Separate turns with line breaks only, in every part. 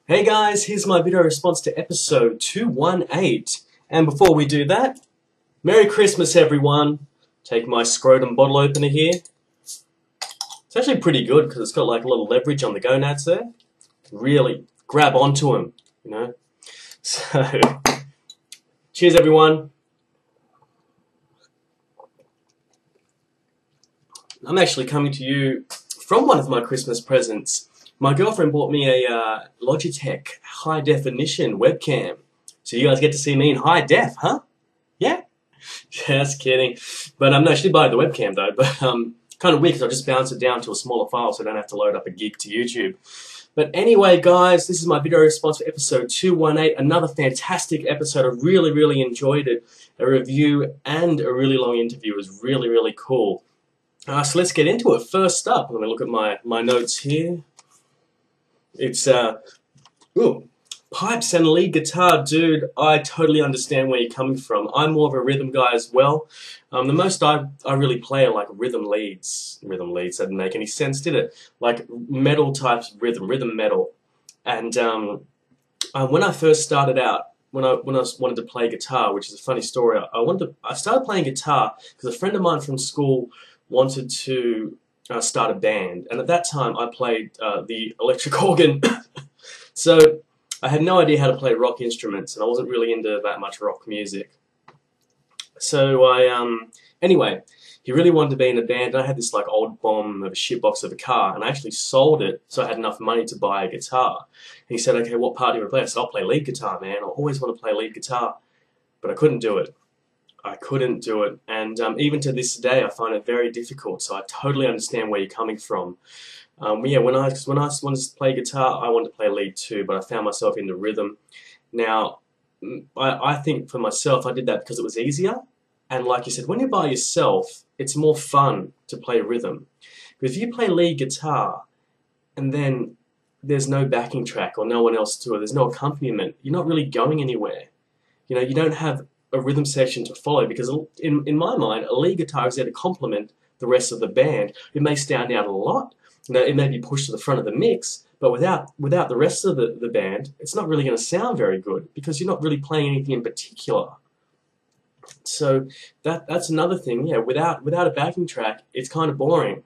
Hey guys, here's my video response to episode 218. And before we do that, Merry Christmas everyone. Take my scrotum bottle opener here. It's actually pretty good because it's got like a little leverage on the gonads there. Really grab onto them, you know. So, cheers everyone. I'm actually coming to you from one of my Christmas presents. My girlfriend bought me a Logitech high definition webcam. So you guys get to see me in high def, huh? Yeah? Just kidding. But no, she did buy the webcam though. But kind of weird because I just bounce it down to a smaller file so I don't have to load up a gig to YouTube. But anyway, guys, this is my video response for episode 218. Another fantastic episode. I really enjoyed it. A review and a really long interview. It was really cool. So let's get into it. First up, let me look at my notes here. It's pipes and lead guitar, dude. I totally understand where you're coming from. I'm more of a rhythm guy as well. The most I really play are like rhythm leads. Rhythm leads, that didn't make any sense, did it? Like metal types rhythm metal. And when I first started out, when I wanted to play guitar, which is a funny story, I started playing guitar because a friend of mine from school wanted to start a band, and at that time I played the electric organ. So I had no idea how to play rock instruments, and I wasn't really into that much rock music. So anyway, he really wanted to be in a band, and I had this like old bomb of a shitbox of a car, and I actually sold it so I had enough money to buy a guitar. And he said, okay, what part do you want to play? I said, I'll play lead guitar, man. I always want to play lead guitar. But I couldn't do it. I couldn't do it, and even to this day I find it very difficult, so I totally understand where you're coming from. Yeah, when I wanted to play guitar, I wanted to play lead too, but I found myself into rhythm. Now, I think for myself, I did that because it was easier, and like you said, when you're by yourself, it's more fun to play rhythm. But if you play lead guitar, and then there's no backing track or no one else to it, there's no accompaniment, you're not really going anywhere. You know, you don't have a rhythm section to follow because in my mind, a lead guitar is there to complement the rest of the band. It may stand out a lot, you know, it may be pushed to the front of the mix, but without the rest of the band, it's not really going to sound very good because you're not really playing anything in particular. So that's another thing, yeah, without a backing track, it's kind of boring.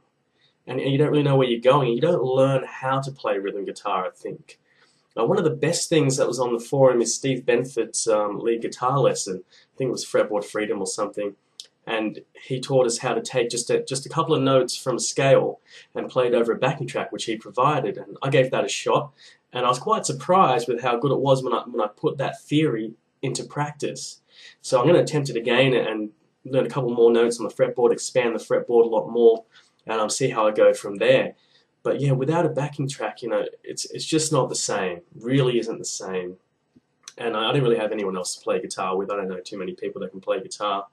And you don't really know where you're going. You don't learn how to play rhythm guitar, I think. One of the best things that was on the forum is Steve Benford's lead guitar lesson. I think it was Fretboard Freedom or something. And he taught us how to take just a couple of notes from a scale and play it over a backing track, which he provided. And I gave that a shot. And I was quite surprised with how good it was when I put that theory into practice. So I'm going to attempt it again and learn a couple more notes on the fretboard, expand the fretboard a lot more, and see how I go from there. But yeah, without a backing track, you know, it's just not the same. Really isn't the same. And I don't really have anyone else to play guitar with. I don't know too many people that can play guitar,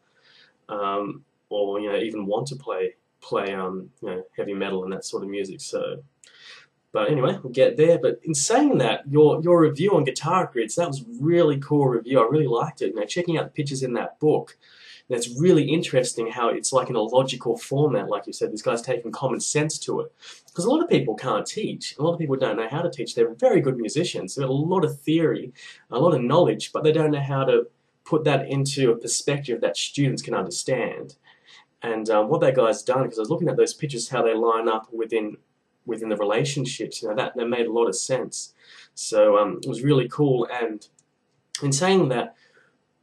or you know, even want to play you know, heavy metal and that sort of music. So, but anyway, we'll get there. But in saying that, your review on Guitar Grids, that was really cool review. I really liked it. You know, checking out the pictures in that book. And it's really interesting how it's like in a logical format, like you said, this guy's taking common sense to it. Because a lot of people can't teach. A lot of people don't know how to teach. They're very good musicians. They've got a lot of theory, a lot of knowledge, but they don't know how to put that into a perspective that students can understand. And what that guy's done, because I was looking at those pictures, how they line up within the relationships, you know, that made a lot of sense. So it was really cool. And in saying that,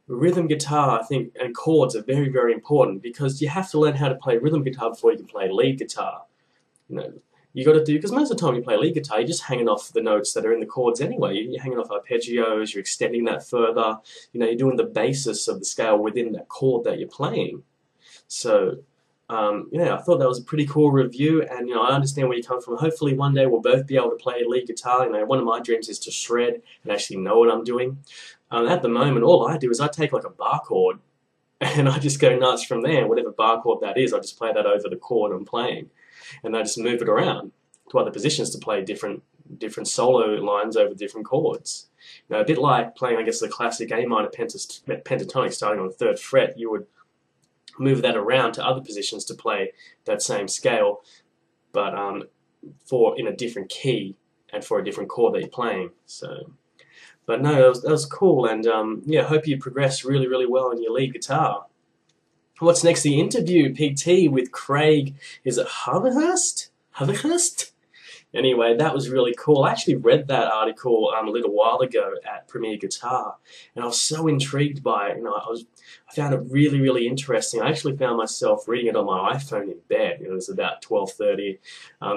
rhythm guitar, I think, and chords are very important because you have to learn how to play rhythm guitar before you can play lead guitar. You know, you got to do, because most of the time you play lead guitar, you're just hanging off the notes that are in the chords anyway. You're hanging off arpeggios, you're extending that further. You know, you're doing the basis of the scale within that chord that you're playing. So, yeah, I thought that was a pretty cool review, and you know, I understand where you come from. Hopefully, one day we'll both be able to play lead guitar. You know, one of my dreams is to shred and actually know what I'm doing. At the moment, all I do is I take like a bar chord and I just go nuts from there. Whatever bar chord that is, I just play that over the chord I'm playing, and I just move it around to other positions to play different solo lines over different chords. You know, a bit like playing, I guess, the classic A minor pentatonic starting on the 3rd fret. You would move that around to other positions to play that same scale, but in a different key and for a different chord that you're playing. So, but no, that was cool, and yeah, hope you progress really, really well in your lead guitar. What's next? The interview PT with Craig. Is it Haverhurst? Haverhurst? Anyway, that was really cool. I actually read that article a little while ago at Premier Guitar, and I was so intrigued by it. You know, I found it really, really interesting. I actually found myself reading it on my iPhone in bed. You know, it was about 12:30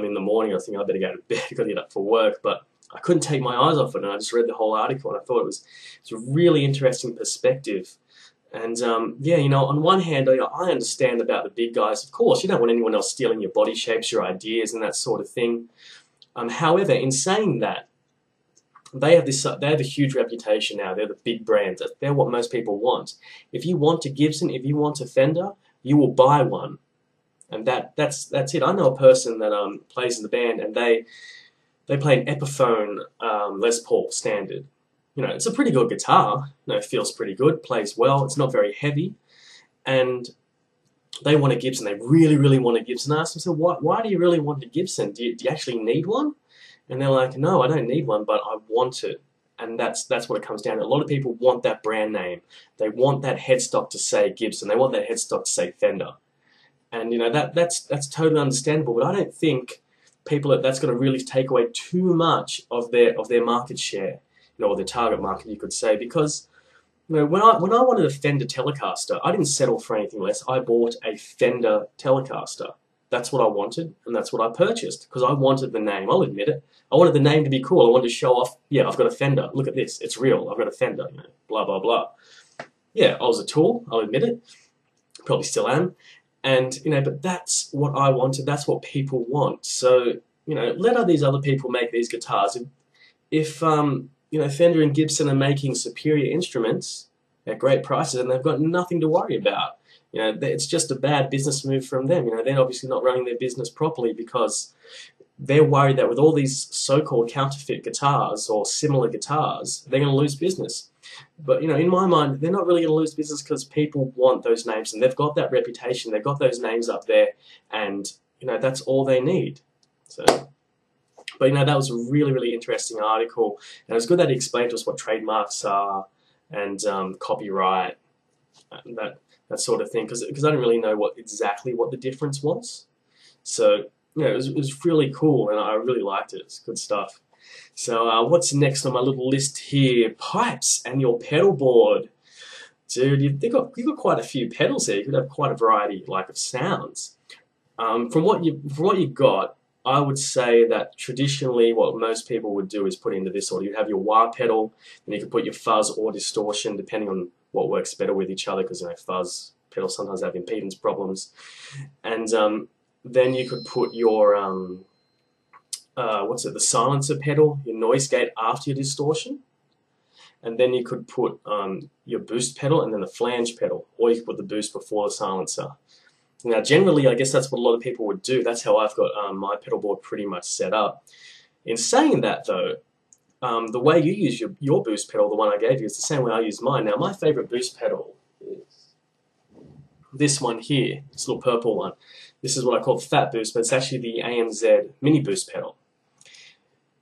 in the morning. I was thinking I better go to bed, got to get up for work, but I couldn't take my eyes off it, and I just read the whole article, and I thought it's a really interesting perspective. And yeah, you know, on one hand, I understand about the big guys. Of course, you don't want anyone else stealing your body shapes, your ideas, and that sort of thing. However, in saying that, they have a huge reputation now. They're the big brands. They're what most people want. If you want a Gibson, if you want a Fender, you will buy one, and that's it. I know a person that plays in the band, and they play an Epiphone Les Paul standard. You know, it's a pretty good guitar. You know, it feels pretty good, plays well. It's not very heavy, and they want a Gibson. They really, really want a Gibson. I asked them, so why do you really want a Gibson? Do you actually need one? And they're like, no, I don't need one, but I want it. And that's what it comes down to. A lot of people want that brand name. They want that headstock to say Gibson. They want that headstock to say Fender. And you know, that's totally understandable. But I don't think that's going to really take away too much of their market share, you know, or their target market, you could say, because you know, when I wanted a Fender Telecaster, I didn't settle for anything less. I bought a Fender Telecaster. That's what I wanted, and that's what I purchased, because I wanted the name. I'll admit it. I wanted the name to be cool. I wanted to show off, yeah, I've got a Fender. Look at this. It's real. I've got a Fender. You know, blah, blah, blah. Yeah, I was a tool. I'll admit it. Probably still am. And, you know, but that's what I wanted. That's what people want. So, you know, let these other people make these guitars. If you know, Fender and Gibson are making superior instruments at great prices, and they've got nothing to worry about. You know, it's just a bad business move from them. You know, they're obviously not running their business properly because they're worried that with all these so-called counterfeit guitars or similar guitars, they're going to lose business. But, you know, in my mind, they're not really going to lose business because people want those names, and they've got that reputation. They've got those names up there, and, you know, that's all they need. So... But, you know, that was a really, really interesting article. And it was good that he explained to us what trademarks are and copyright, and that sort of thing, because I didn't really know exactly what the difference was. So, you know, it was really cool, and I really liked it. It's good stuff. So what's next on my little list here? Pipes and your pedal board. Dude, you've got quite a few pedals there. You could have quite a variety, like, of sounds. From what you got, I would say that traditionally what most people would do is put into this order. You'd have your wah pedal, then you could put your fuzz or distortion, depending on what works better with each other, because, you know, fuzz pedals sometimes have impedance problems. And then you could put your, the silencer pedal, your noise gate after your distortion. And then you could put your boost pedal and then the flange pedal, or you could put the boost before the silencer. Now, generally, I guess that's what a lot of people would do. That's how I've got my pedal board pretty much set up. In saying that, though, the way you use your boost pedal, the one I gave you, is the same way I use mine. Now, my favorite boost pedal is this one here, this little purple one. This is what I call Fat Boost, but it's actually the AMZ Mini Boost pedal.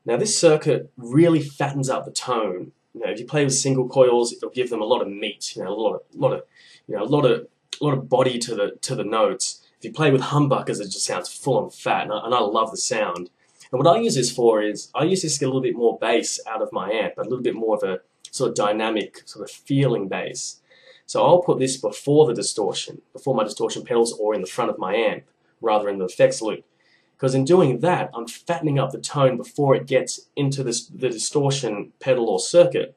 Now, this circuit really fattens up the tone. You know, if you play with single coils, it'll give them a lot of meat. You know, a lot of body to the notes. If you play with humbuckers, it just sounds full on fat, and I love the sound. And what I use this for is, I use this to get a little bit more bass out of my amp, but a little bit more of a sort of dynamic, sort of feeling bass. So I'll put this before the distortion, before my distortion pedals, or in the front of my amp, rather in the effects loop. Because in doing that, I'm fattening up the tone before it gets into the distortion pedal or circuit.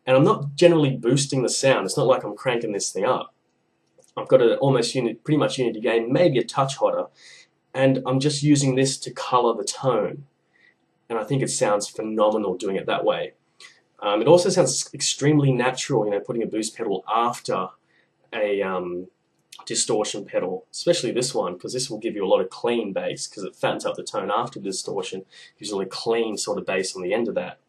And I'm not generally boosting the sound. It's not like I'm cranking this thing up. I've got it almost pretty much unity gain, maybe a touch hotter, and I'm just using this to color the tone. And I think it sounds phenomenal doing it that way. It also sounds extremely natural, you know, putting a boost pedal after a distortion pedal, especially this one, because this will give you a lot of clean bass, because it fattens up the tone after the distortion, gives you a really clean sort of bass on the end of that.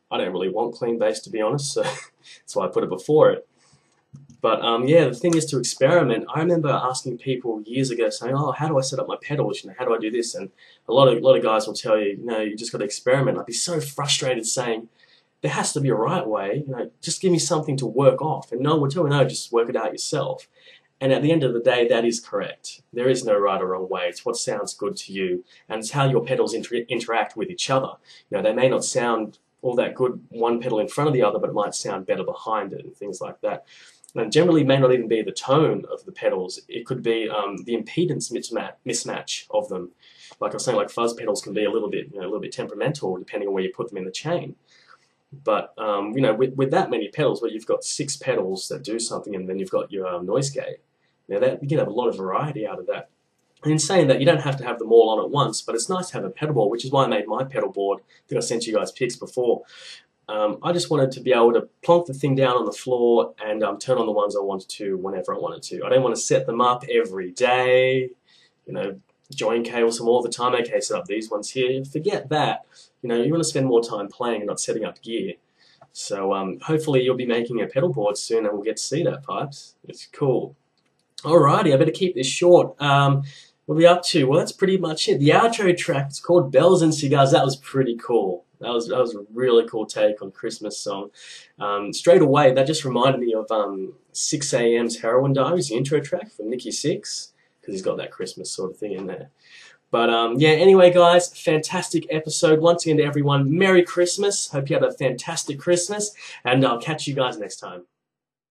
I don't really want clean bass, to be honest, so that's why I put it before it. But yeah, the thing is to experiment. I remember asking people years ago, saying, "Oh, how do I set up my pedals? How do I do this?" And a lot of guys will tell you, you just got to experiment. I'd be so frustrated saying, there has to be a right way. Just give me something to work off. And no one will tell me, no, just work it out yourself. And at the end of the day, that is correct. There is no right or wrong way. It's what sounds good to you, and it's how your pedals interact with each other. They may not sound all that good one pedal in front of the other, but it might sound better behind it and things like that. And generally, it may not even be the tone of the pedals. It could be the impedance mismatch of them. Like I was saying, like fuzz pedals can be a little bit temperamental depending on where you put them in the chain. But with that many pedals, where you've got 6 pedals that do something, and then you've got your noise gate. That you can have a lot of variety out of that. And in saying that, you don't have to have them all on at once, but it's nice to have a pedal board, which is why I made my pedal board. I think I sent you guys pics before. I just wanted to be able to plonk the thing down on the floor and turn on the ones I wanted to whenever I wanted to. I don't want to set them up every day, join cables from all the time. Okay, set up these ones here. Forget that. You want to spend more time playing and not setting up gear. So hopefully you'll be making a pedal board soon and we'll get to see that, Pipes. It's cool. Alrighty, I better keep this short. What are we up to? Well, that's pretty much it. The outro track is called Bells and Cigars. That was pretty cool. That was a really cool take on Christmas song. Straight away, that just reminded me of 6AM's Heroin Diaries, the intro track from Nikki Sixx, because he's got that Christmas sort of thing in there. But yeah, anyway, guys, fantastic episode. Once again to everyone, Merry Christmas. Hope you had a fantastic Christmas, and I'll catch you guys next time.